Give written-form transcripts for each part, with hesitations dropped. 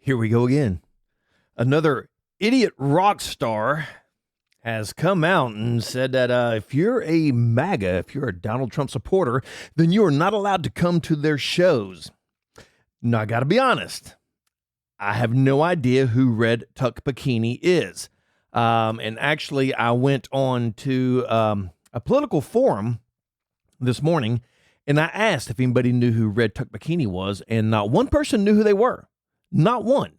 Here we go again. Another idiot rock star has come out and said that if you're a MAGA, if you're a Donald Trump supporter, then you are not allowed to come to their shows. Now, I got to be honest. I have no idea who Red Tuck Bikini is. And actually, I went on to a political forum this morning, and I asked if anybody knew who Red Tuck Bikini was, and not one person knew who they were. Not one.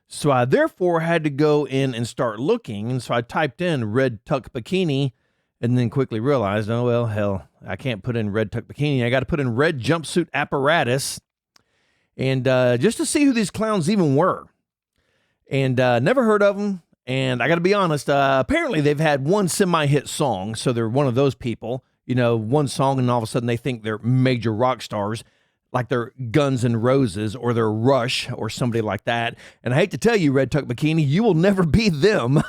So I therefore had to go in and start looking, and so I typed in Red Tuck Bikini, and then quickly realized, oh, well, hell, I can't put in Red Tuck Bikini. I got to put in Red Jumpsuit Apparatus, and just to see who these clowns even were. And never heard of them. And I got to be honest, apparently they've had one semi-hit song, so they're one of those people, you know, one song and all of a sudden they think they're major rock stars, like they're Guns N' Roses or they're Rush or somebody like that. And I hate to tell you, Red Tuck Bikini, you will never be them,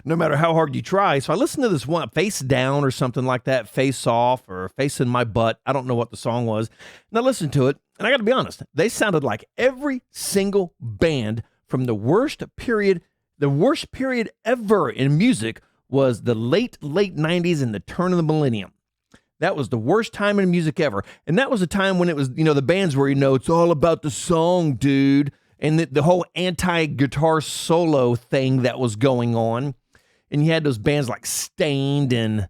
no matter how hard you try. So I listened to this one, Face Down or something like that, Face Off or Face in My Butt. I don't know what the song was. And I listened to it, and I got to be honest, they sounded like every single band from the worst period ever in music was the late 90s and the turn of the millennium. That was the worst time in music ever. And that was a time when it was, you know, the bands where, you know, it's all about the song, dude. And the whole anti-guitar solo thing that was going on. And you had those bands like Stained and,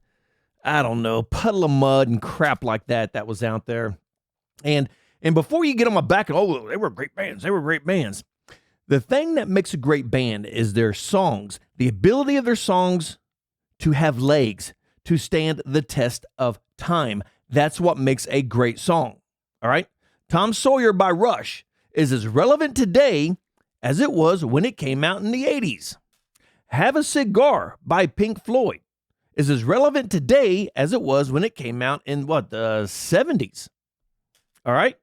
I don't know, Puddle of Mud and crap like that was out there. And before you get on my back, oh, they were great bands. They were great bands. The thing that makes a great band is their songs, the ability of their songs to have legs, to stand the test of time. That's what makes a great song. All right? Tom Sawyer by Rush is as relevant today as it was when it came out in the 80s. Have a Cigar by Pink Floyd is as relevant today as it was when it came out in, the 70s. All right?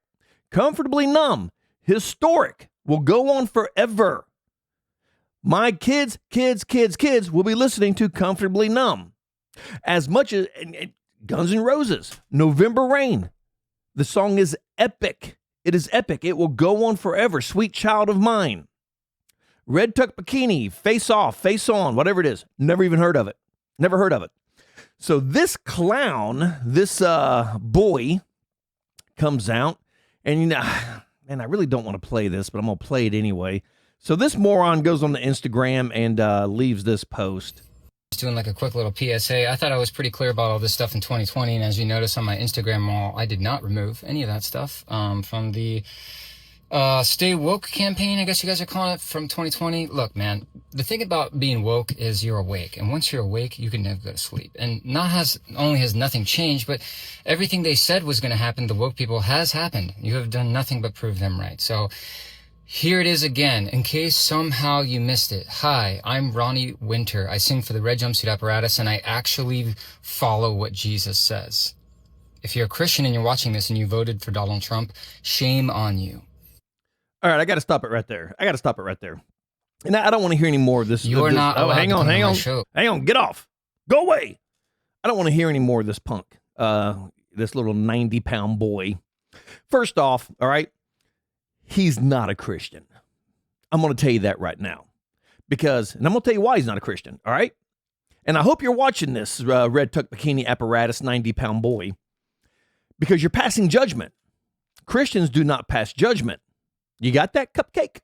Comfortably Numb, historic, will go on forever. My kids will be listening to Comfortably Numb. As much as Guns N' Roses, November Rain. The song is epic. It is epic. It will go on forever. Sweet Child of Mine. Red Tuck Bikini, Face Off, Face On, whatever it is. Never even heard of it. Never heard of it. So this clown, this boy comes out, and you know, man, I really don't want to play this, but I'm going to play it anyway. So this moron goes on to Instagram and leaves this post. Just doing like a quick little PSA. I thought I was pretty clear about all this stuff in 2020, and as you notice on my Instagram wall, I did not remove any of that stuff from the Stay Woke campaign, I guess you guys are calling it, from 2020. Look, man, the thing about being woke is you're awake, and once you're awake, you can never go to sleep. And not only has nothing changed, but everything they said was going to happen, the woke people, has happened. You have done nothing but prove them right. So here it is again, in case somehow you missed it. Hi, I'm Ronnie Winter. I sing for the Red Jumpsuit Apparatus, and I actually follow what Jesus says. If you're a Christian and you're watching this and you voted for Donald Trump, shame on you. All right, I got to stop it right there. And I don't want to hear any more of this. You're not allowed hang to on, come hang on on, my show. hang on, get off. Go away. I don't want to hear any more of this punk, this little 90-pound boy. First off, all right, he's not a Christian. I'm going to tell you that right now. And I'm going to tell you why he's not a Christian, all right? And I hope you're watching this, Red Tuck Bikini Apparatus 90-pound boy, because you're passing judgment. Christians do not pass judgment. You got that, cupcake?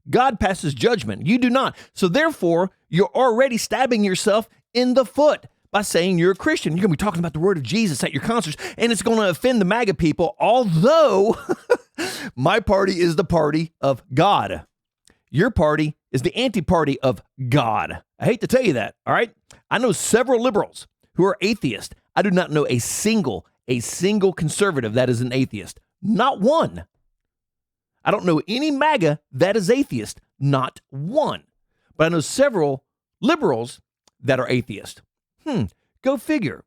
God passes judgment. You do not. So therefore, you're already stabbing yourself in the foot by saying you're a Christian. You're going to be talking about the word of Jesus at your concerts, and it's going to offend the MAGA people, although my party is the party of God. Your party is the anti-party of God. I hate to tell you that, all right? I know several liberals who are atheists. I do not know a single conservative that is an atheist. Not one. I don't know any MAGA that is atheist. Not one. But I know several liberals that are atheist. Go figure.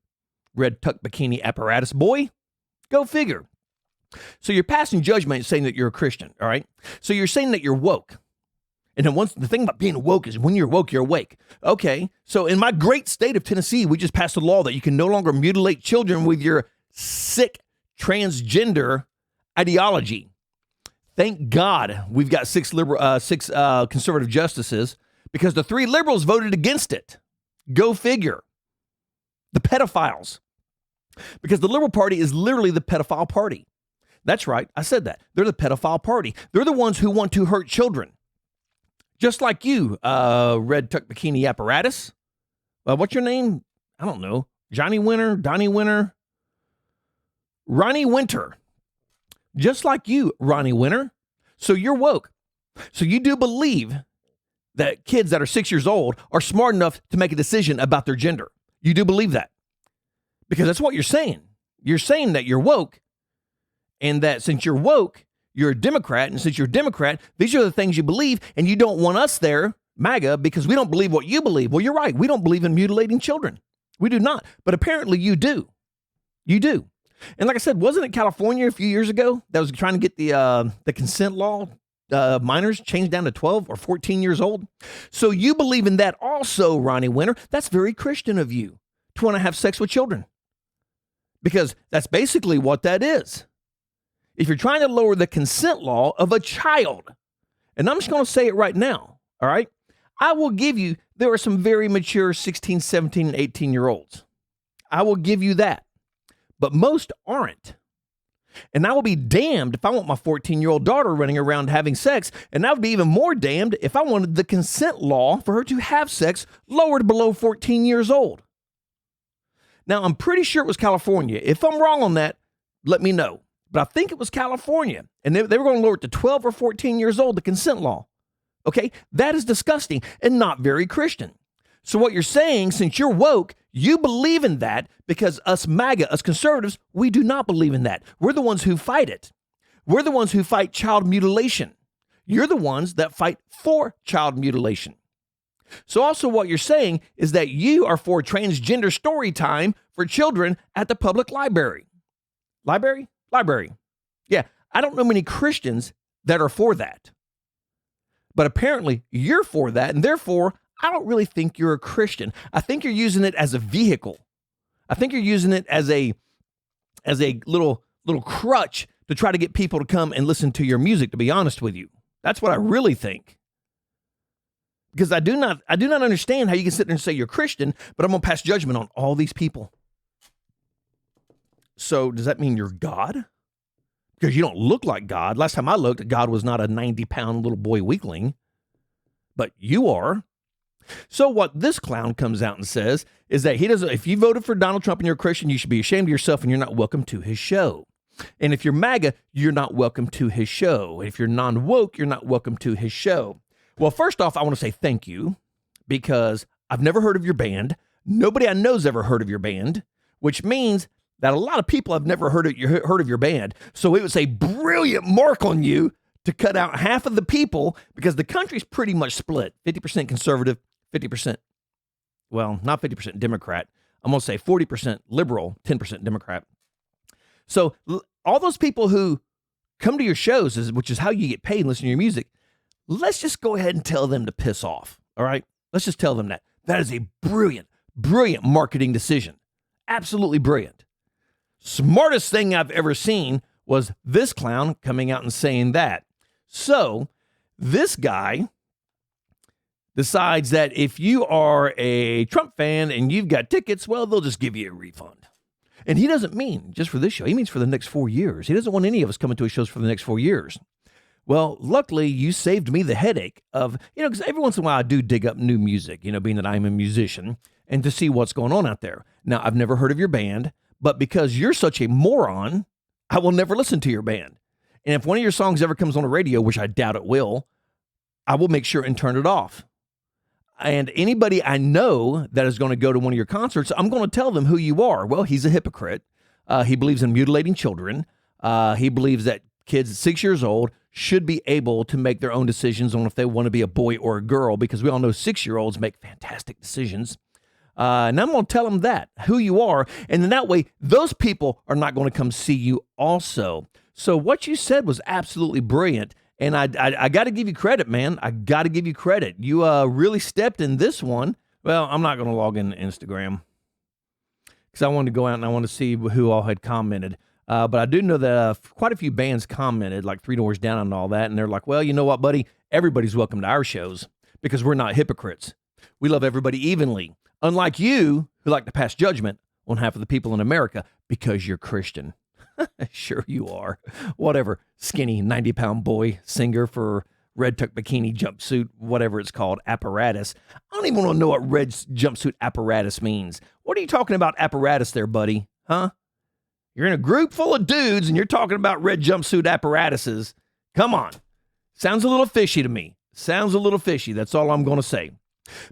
Red Tuck Bikini Apparatus boy. Go figure. So you're passing judgment saying that you're a Christian, all right? So you're saying that you're woke. And then the thing about being woke is when you're woke, you're awake. Okay, so in my great state of Tennessee, we just passed a law that you can no longer mutilate children with your sick transgender ideology. Thank God we've got six conservative justices, because the 3 liberals voted against it. Go figure. The pedophiles. Because the Liberal Party is literally the pedophile party. That's right. I said that. They're the pedophile party. They're the ones who want to hurt children. Just like you, red tuck bikini apparatus. What's your name? I don't know. Johnny Winter, Donnie Winter, Ronnie Winter. Just like you, Ronnie Winter. So you're woke. So you do believe that kids that are 6 years old are smart enough to make a decision about their gender. You do believe that. Because that's what you're saying. You're saying that you're woke, and that since you're woke, you're a Democrat, and since you're a Democrat, these are the things you believe, and you don't want us there, MAGA, because we don't believe what you believe. Well, you're right. We don't believe in mutilating children. We do not. But apparently you do. You do. And like I said, wasn't it California a few years ago that was trying to get the consent law minors changed down to 12 or 14 years old? So you believe in that also, Ronnie Winter. That's very Christian of you to want to have sex with children, because that's basically what that is. If you're trying to lower the consent law of a child, and I'm just going to say it right now, all right? I will give you, there are some very mature 16, 17, and 18-year-olds. I will give you that. But most aren't. And I will be damned if I want my 14-year-old daughter running around having sex, and I would be even more damned if I wanted the consent law for her to have sex lowered below 14 years old. Now, I'm pretty sure it was California. If I'm wrong on that, let me know. But I think it was California, and they were going to lower it to 12 or 14 years old, the consent law. Okay? That is disgusting and not very Christian. So what you're saying, since you're woke, you believe in that, because us MAGA, us conservatives, we do not believe in that. We're the ones who fight it. We're the ones who fight child mutilation. You're the ones that fight for child mutilation. So also what you're saying is that you are for transgender story time for children at the public library. Library? Library. Yeah, I don't know many Christians that are for that. But apparently you're for that, and therefore I don't really think you're a Christian. I think you're using it as a vehicle. I think you're using it as a little crutch to try to get people to come and listen to your music, to be honest with you. That's what I really think. Because I do not understand how you can sit there and say you're Christian, but I'm going to pass judgment on all these people. So does that mean you're God? Because you don't look like God. Last time I looked, God was not a 90-pound little boy weakling, but you are. So what this clown comes out and says is that he doesn't. If you voted for Donald Trump and you're a Christian, you should be ashamed of yourself, and you're not welcome to his show. And if you're MAGA, you're not welcome to his show. If you're non-woke, you're not welcome to his show. Well, first off, I want to say thank you, because I've never heard of your band. Nobody I know's ever heard of your band, which means that a lot of people have never heard of your band. So it was a brilliant mark on you to cut out half of the people, because the country's pretty much split. 50% conservative, 50%, well, not 50% Democrat. I'm going to say 40% liberal, 10% Democrat. So all those people who come to your shows, which is how you get paid and listen to your music, let's just go ahead and tell them to piss off, all right? Let's just tell them that. That is a brilliant, brilliant marketing decision. Absolutely brilliant. Smartest thing I've ever seen was this clown coming out and saying that. So this guy decides that if you are a Trump fan and you've got tickets, well, they'll just give you a refund. And he doesn't mean just for this show. He means for the next 4 years. He doesn't want any of us coming to his shows for the next 4 years. Well, luckily, you saved me the headache of, because every once in a while I do dig up new music, being that I'm a musician, and to see what's going on out there. Now, I've never heard of your band, but because you're such a moron, I will never listen to your band. And if one of your songs ever comes on the radio, which I doubt it will, I will make sure and turn it off. And anybody I know that is going to go to one of your concerts, I'm going to tell them who you are. Well, he's a hypocrite. He believes in mutilating children. He believes that kids at 6 years old should be able to make their own decisions on if they want to be a boy or a girl, because we all know 6-year-olds make fantastic decisions. And I'm going to tell them that, who you are. And then that way, those people are not going to come see you also. So what you said was absolutely brilliant. And I got to give you credit, man. I got to give you credit. You really stepped in this one. Well, I'm not going to log into Instagram because I wanted to go out and I want to see who all had commented. But I do know that quite a few bands commented, like Three Doors Down and all that, and they're like, well, you know what, buddy? Everybody's welcome to our shows because we're not hypocrites. We love everybody evenly, unlike you who like to pass judgment on half of the people in America because you're Christian. Sure you are. Whatever, skinny 90-pound boy singer for red tuck bikini jumpsuit, whatever it's called, Apparatus. I don't even want to know what red jumpsuit apparatus means. What are you talking about apparatus there, buddy? Huh? You're in a group full of dudes and you're talking about red jumpsuit apparatuses. Come on. Sounds a little fishy to me. Sounds a little fishy. That's all I'm going to say.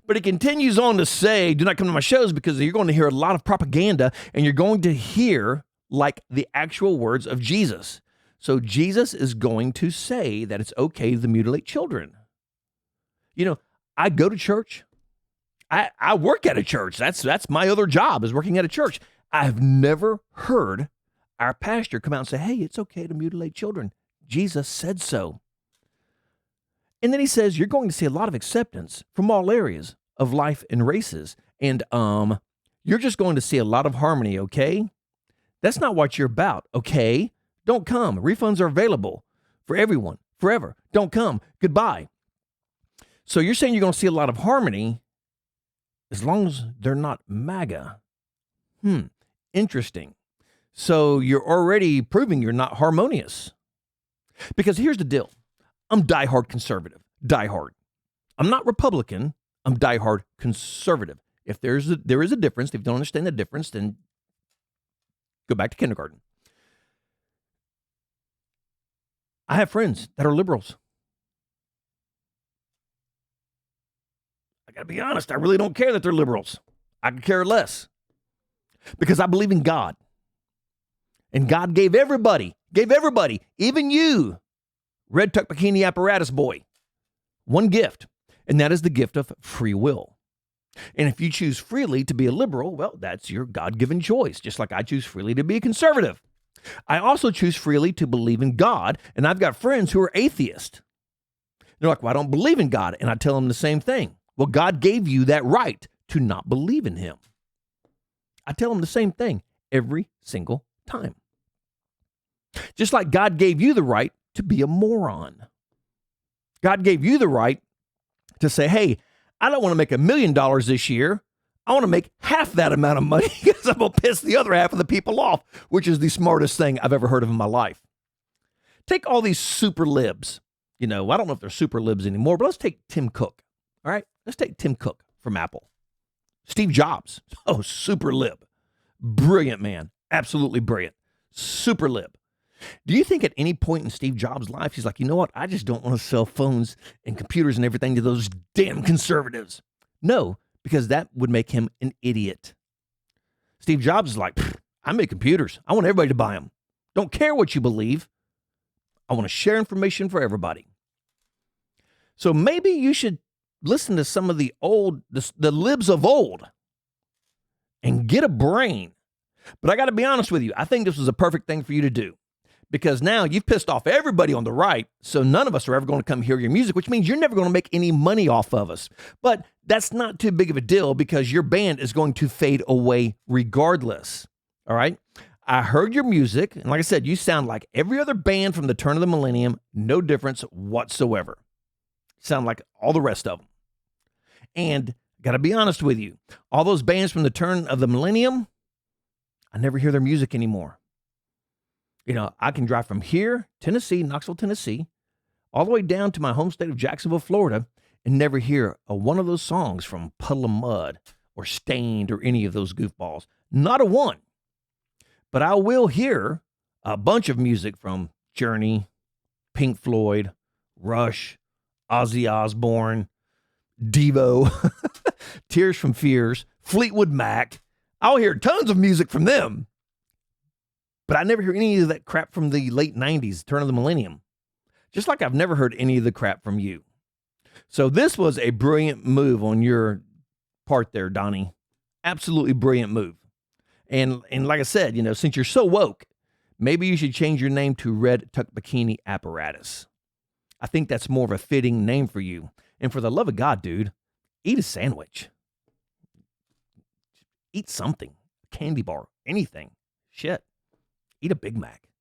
But it continues on to say, do not come to my shows because you're going to hear a lot of propaganda and you're going to hear like the actual words of Jesus. So Jesus is going to say that it's okay to mutilate children. You know, I go to church. I work at a church. That's my other job is working at a church. I've never heard our pastor come out and say, hey, it's okay to mutilate children. Jesus said so. And then he says, you're going to see a lot of acceptance from all areas of life and races. And you're just going to see a lot of harmony, okay? That's not what you're about, okay? Don't come. Refunds are available for everyone, forever. Don't come. Goodbye. So you're saying you're going to see a lot of harmony as long as they're not MAGA. Interesting. So you're already proving you're not harmonious. Because here's the deal. I'm diehard conservative. Diehard. I'm not Republican. I'm diehard conservative. If there is a difference, if you don't understand the difference, then go back to kindergarten. I have friends that are liberals. I got to be honest, I really don't care that they're liberals. I could care less because I believe in God. And God gave everybody, even you, red tuck bikini apparatus boy, one gift, and that is the gift of free will. And if you choose freely to be a liberal, well, that's your God-given choice, just like I choose freely to be a conservative. I also choose freely to believe in God, and I've got friends who are atheists. They're like, well, I don't believe in God, and I tell them the same thing. Well, God gave you that right to not believe in him. I tell them the same thing every single time. Just like God gave you the right to be a moron. God gave you the right to say, hey, I don't want to make $1 million this year. I want to make half that amount of money because I'm going to piss the other half of the people off, which is the smartest thing I've ever heard of in my life. Take all these super libs. You know, I don't know if they're super libs anymore, but let's take Tim Cook. All right, let's take Tim Cook from Apple. Steve Jobs. Oh, super lib. Brilliant man. Absolutely brilliant. Super lib. Do you think at any point in Steve Jobs' life, he's like, you know what? I just don't want to sell phones and computers and everything to those damn conservatives. No, because that would make him an idiot. Steve Jobs is like, I make computers. I want everybody to buy them. Don't care what you believe. I want to share information for everybody. So maybe you should listen to some of the libs of old and get a brain. But I got to be honest with you. I think this was a perfect thing for you to do. Because now you've pissed off everybody on the right, so none of us are ever going to come hear your music, which means you're never going to make any money off of us. But that's not too big of a deal because your band is going to fade away regardless. All right? I heard your music, and like I said, you sound like every other band from the turn of the millennium, no difference whatsoever. Sound like all the rest of them. And got to be honest with you, all those bands from the turn of the millennium, I never hear their music anymore. You know, I can drive from here, Tennessee, Knoxville, Tennessee, all the way down to my home state of Jacksonville, Florida, and never hear one of those songs from Puddle of Mud or Stained or any of those goofballs. Not a one. But I will hear a bunch of music from Journey, Pink Floyd, Rush, Ozzy Osbourne, Devo, Tears from Fears, Fleetwood Mac. I'll hear tons of music from them. But I never hear any of that crap from the late 90s, turn of the millennium. Just like I've never heard any of the crap from you. So this was a brilliant move on your part there, Donnie. Absolutely brilliant move. And like I said, you know, since you're so woke, maybe you should change your name to Red Tuck Bikini Apparatus. I think that's more of a fitting name for you. And for the love of God, dude, eat a sandwich. Eat something. A candy bar. Anything. Shit. Eat a Big Mac.